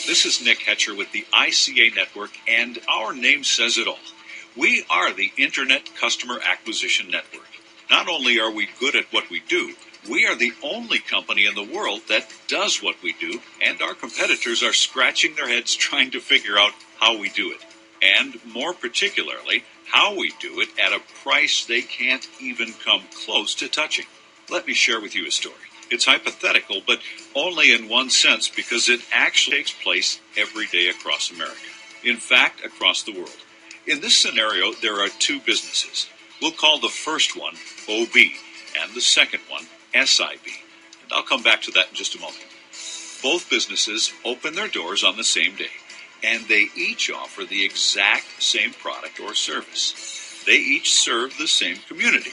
This is Nick Hetcher with the ICA Network, and our name says it all. We are the Internet Customer Acquisition Network. Not only are we good at what we do, we are the only company in the world that does what we do, and our competitors are scratching their heads trying to figure out how we do it. And more particularly, how we do it at a price they can't even come close to touching. Let me share with you a story. It's hypothetical, but only in one sense, because it actually takes place every day across America. In fact, across the world. In this scenario, there are two businesses. We'll call the first one OB and the second one SIB. And I'll come back to that in just a moment. Both businesses open their doors on the same day, and they each offer the exact same product or service. They each serve the same community.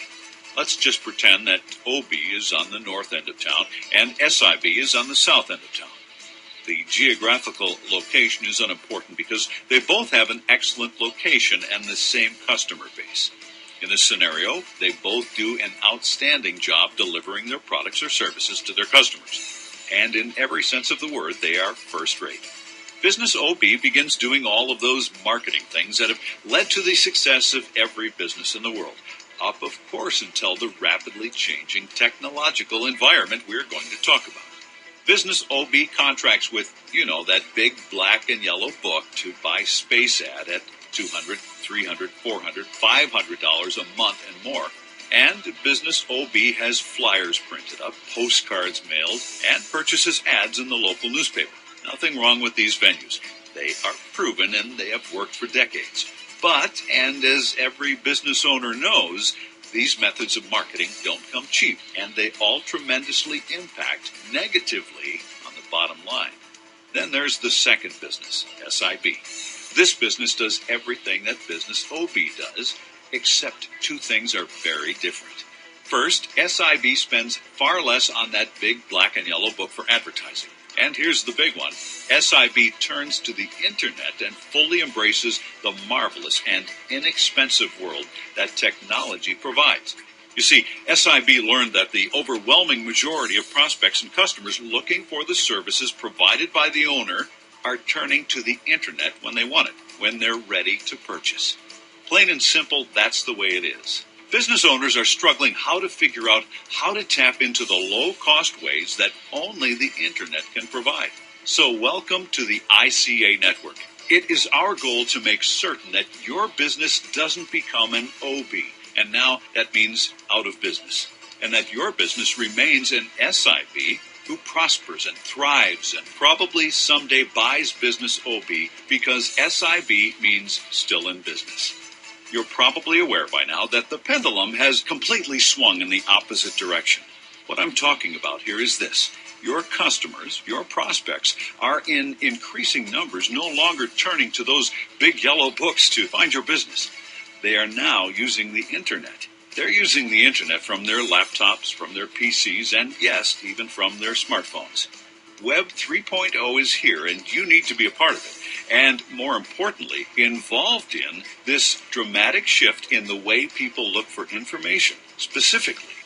Let's just pretend that OB is on the north end of town and SIB is on the south end of town. The geographical location is unimportant because they both have an excellent location and the same customer base. In this scenario, they both do an outstanding job delivering their products or services to their customers. And in every sense of the word, they are first rate. Business OB begins doing all of those marketing things that have led to the success of every business in the world. Up, of course, until the rapidly changing technological environment we're going to talk about. Business OB contracts with, that big black and yellow book to buy space ad at $200, $300, $400, $500 a month and more. And Business OB has flyers printed up, postcards mailed, and purchases ads in the local newspaper. Nothing wrong with these venues. They are proven and they have worked for decades. But, and as every business owner knows, these methods of marketing don't come cheap, and they all tremendously impact negatively on the bottom line. Then there's the second business, SIB. This business does everything that Business OB does, except two things are very different. First, SIB spends far less on that big black and yellow book for advertising. And here's the big one. SIB turns to the internet and fully embraces the marvelous and inexpensive world that technology provides. You see, SIB learned that the overwhelming majority of prospects and customers looking for the services provided by the owner are turning to the internet when they want it, when they're ready to purchase. Plain and simple, that's the way it is. Business owners are struggling how to figure out how to tap into the low-cost ways that only the internet can provide. So welcome to the ICA Network. It is our goal to make certain that your business doesn't become an OB, and now that means out of business, and that your business remains an SIB who prospers and thrives and probably someday buys Business OB because SIB means still in business. You're probably aware by now that the pendulum has completely swung in the opposite direction. What I'm talking about here is this. Your customers, your prospects, are in increasing numbers no longer turning to those big yellow books to find your business. They are now using the internet. They're using the internet from their laptops, from their PCs, and yes, even from their smartphones. Web 3.0 is here, and you need to be a part of it. And more importantly, involved in this dramatic shift in the way people look for information. Specifically,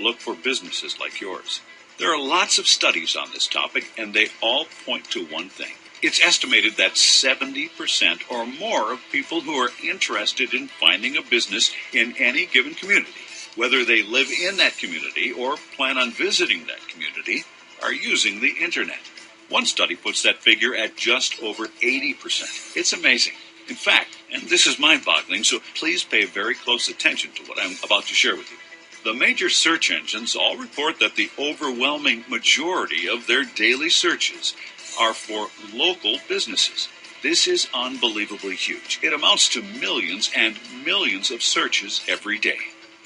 look for businesses like yours. There are lots of studies on this topic, and they all point to one thing. It's estimated that 70% or more of people who are interested in finding a business in any given community, whether they live in that community or plan on visiting that community, are using the internet. One study puts that figure at just over 80%. It's amazing. In fact, and this is mind-boggling, so please pay very close attention to what I'm about to share with you. The major search engines all report that the overwhelming majority of their daily searches are for local businesses. This is unbelievably huge. It amounts to millions and millions of searches every day.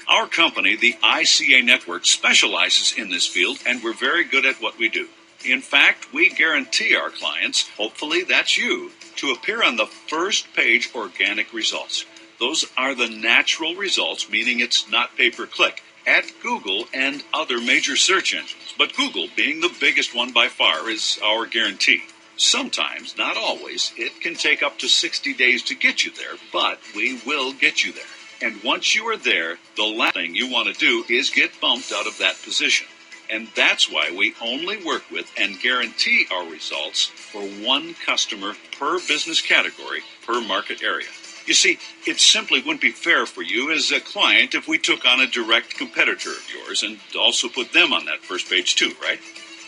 Our company, the ICA Network, specializes in this field, and we're very good at what we do. In fact, we guarantee our clients, hopefully that's you, to appear on the first page organic results. Those are the natural results, meaning it's not pay-per-click, at Google and other major search engines. But Google, being the biggest one by far, is our guarantee. Sometimes, not always, it can take up to 60 days to get you there, but we will get you there. And once you are there, the last thing you want to do is get bumped out of that position. And that's why we only work with and guarantee our results for one customer per business category per market area. You see, it simply wouldn't be fair for you as a client if we took on a direct competitor of yours and also put them on that first page too, right?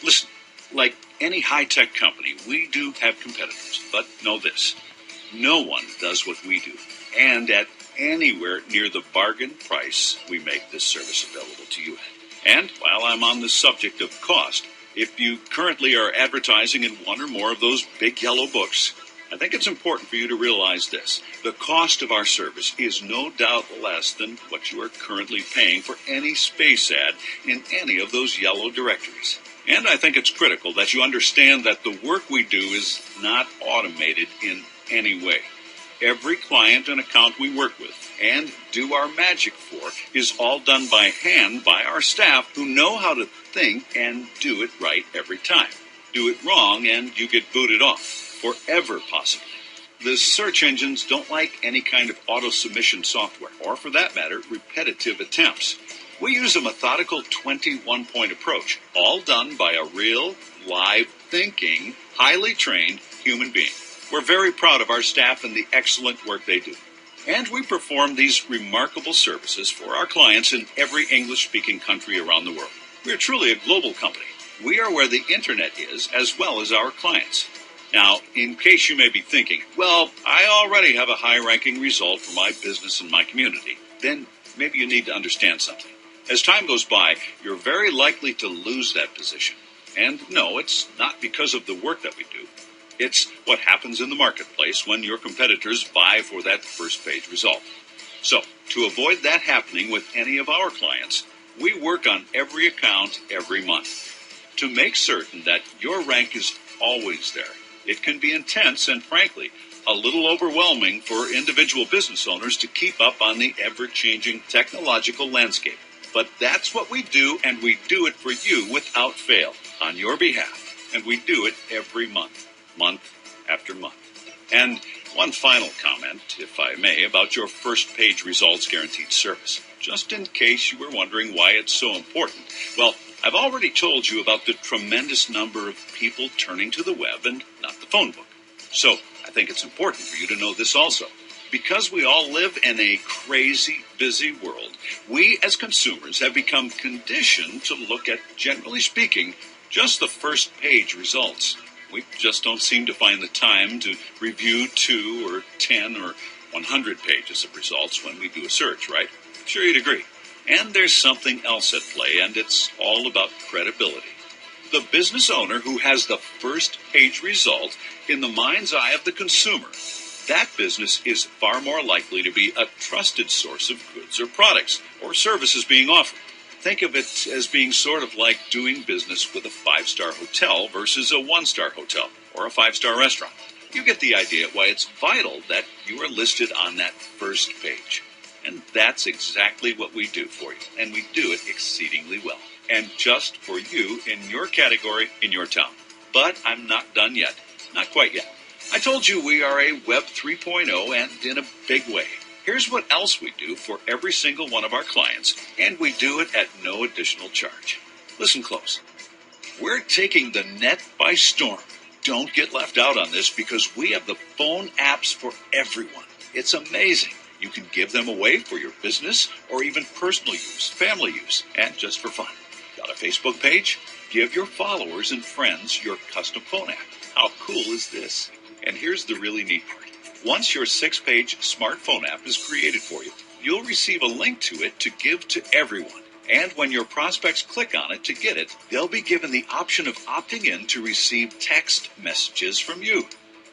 Listen, like any high-tech company, we do have competitors, but know this. No one does what we do, and at anywhere near the bargain price we make this service available to you at. And while I'm on the subject of cost, if you currently are advertising in one or more of those big yellow books, I think it's important for you to realize this. The cost of our service is no doubt less than what you are currently paying for any space ad in any of those yellow directories. And I think it's critical that you understand that the work we do is not automated in any way. Every client and account we work with and do our magic for is all done by hand by our staff who know how to think and do it right every time. Do it wrong and you get booted off, forever possibly. The search engines don't like any kind of auto-submission software, or for that matter, repetitive attempts. We use a methodical 21-point approach, all done by a real, live, thinking, highly trained human being. We're very proud of our staff and the excellent work they do. And we perform these remarkable services for our clients in every English-speaking country around the world. We are truly a global company. We are where the internet is, as well as our clients. Now, in case you may be thinking, well, I already have a high-ranking result for my business and my community, then maybe you need to understand something. As time goes by, you're very likely to lose that position. And no, it's not because of the work that we do. It's what happens in the marketplace when your competitors vie for that first page result. So, to avoid that happening with any of our clients, we work on every account every month to make certain that your rank is always there. It can be intense and, frankly, a little overwhelming for individual business owners to keep up on the ever-changing technological landscape. But that's what we do, and we do it for you without fail, on your behalf. And we do it every month after month. And one final comment, if I may, about your first page results guaranteed service. Just in case you were wondering why it's so important. Well, I've already told you about the tremendous number of people turning to the web and not the phone book. So I think it's important for you to know this also. Because we all live in a crazy, busy world, we as consumers have become conditioned to look at, generally speaking, just the first page results. We just don't seem to find the time to review 2 or 10 or 100 pages of results when we do a search, right? I'm sure you'd agree. And there's something else at play, and it's all about credibility. The business owner who has the first page result in the mind's eye of the consumer, that business is far more likely to be a trusted source of goods or products or services being offered. Think of it as being sort of like doing business with a 5-star hotel versus a 1-star hotel or a 5-star restaurant. You get the idea why it's vital that you are listed on that first page. And that's exactly what we do for you. And we do it exceedingly well. And just for you in your category in your town. But I'm not done yet. Not quite yet. I told you we are a Web 3.0 and in a big way. Here's what else we do for every single one of our clients, and we do it at no additional charge. Listen close. We're taking the net by storm. Don't get left out on this because we have the phone apps for everyone. It's amazing. You can give them away for your business or even personal use, family use, and just for fun. Got a Facebook page? Give your followers and friends your custom phone app. How cool is this? And here's the really neat part. Once your 6-page smartphone app is created for you, you'll receive a link to it to give to everyone. And when your prospects click on it to get it, they'll be given the option of opting in to receive text messages from you.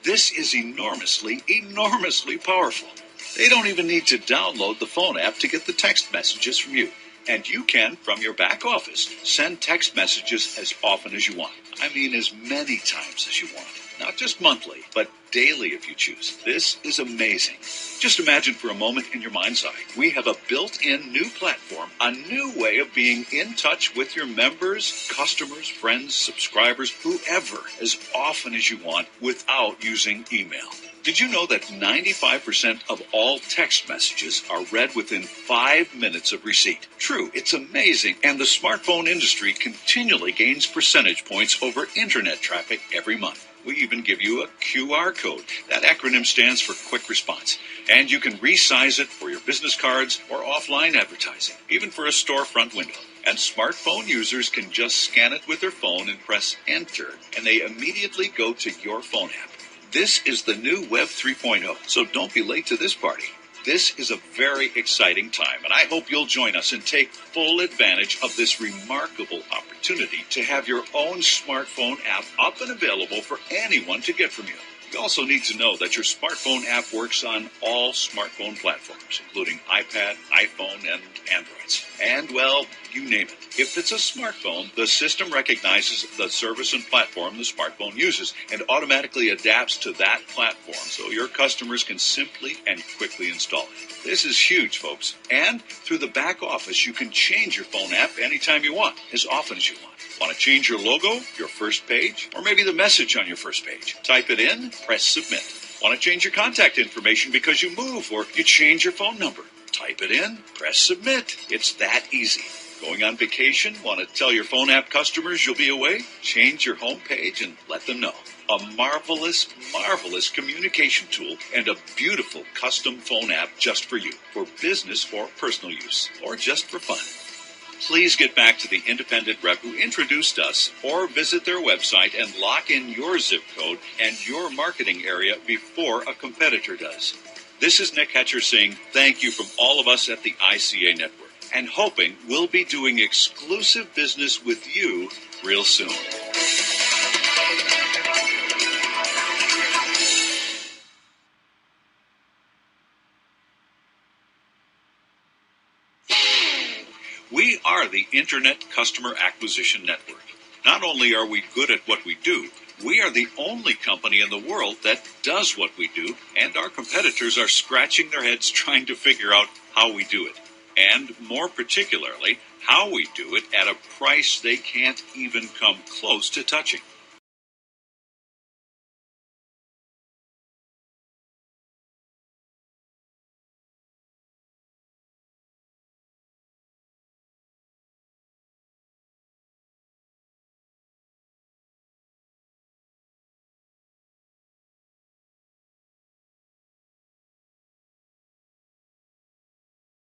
This is enormously, enormously powerful. They don't even need to download the phone app to get the text messages from you. And you can, from your back office, send text messages as often as you want. I mean, as many times as you want. Not just monthly, but daily if you choose. This is amazing. Just imagine for a moment in your mind's eye, we have a built-in new platform, a new way of being in touch with your members, customers, friends, subscribers, whoever, as often as you want without using email. Did you know that 95% of all text messages are read within 5 minutes of receipt? True, it's amazing, and the smartphone industry continually gains percentage points over internet traffic every month. We even give you a QR code. That acronym stands for Quick Response, and you can resize it for your business cards or offline advertising, even for a storefront window. And smartphone users can just scan it with their phone and press Enter, and they immediately go to your phone app. This is the new Web 3.0, so don't be late to this party. This is a very exciting time, and I hope you'll join us and take full advantage of this remarkable opportunity to have your own smartphone app up and available for anyone to get from you. You also need to know that your smartphone app works on all smartphone platforms, including iPad, iPhone, and Androids. And, well, you name it. If it's a smartphone, the system recognizes the service and platform the smartphone uses and automatically adapts to that platform so your customers can simply and quickly install it. This is huge, folks. And through the back office, you can change your phone app anytime you want, as often as you want. Want to change your logo, your first page, or maybe the message on your first page? Type it in, press submit. Want to change your contact information because you move or you change your phone number? Type it in, press submit. It's that easy. Going on vacation? Want to tell your phone app customers you'll be away? Change your home page and let them know. A marvelous, marvelous communication tool and a beautiful custom phone app just for you, for business or personal use, or just for fun. Please get back to the independent rep who introduced us or visit their website and lock in your zip code and your marketing area before a competitor does. This is Nick Hatcher saying thank you from all of us at the ICA Network and hoping we'll be doing exclusive business with you real soon. We are the Internet Customer Acquisition Network. Not only are we good at what we do, we are the only company in the world that does what we do, and our competitors are scratching their heads trying to figure out how we do it. And more particularly, how we do it at a price they can't even come close to touching.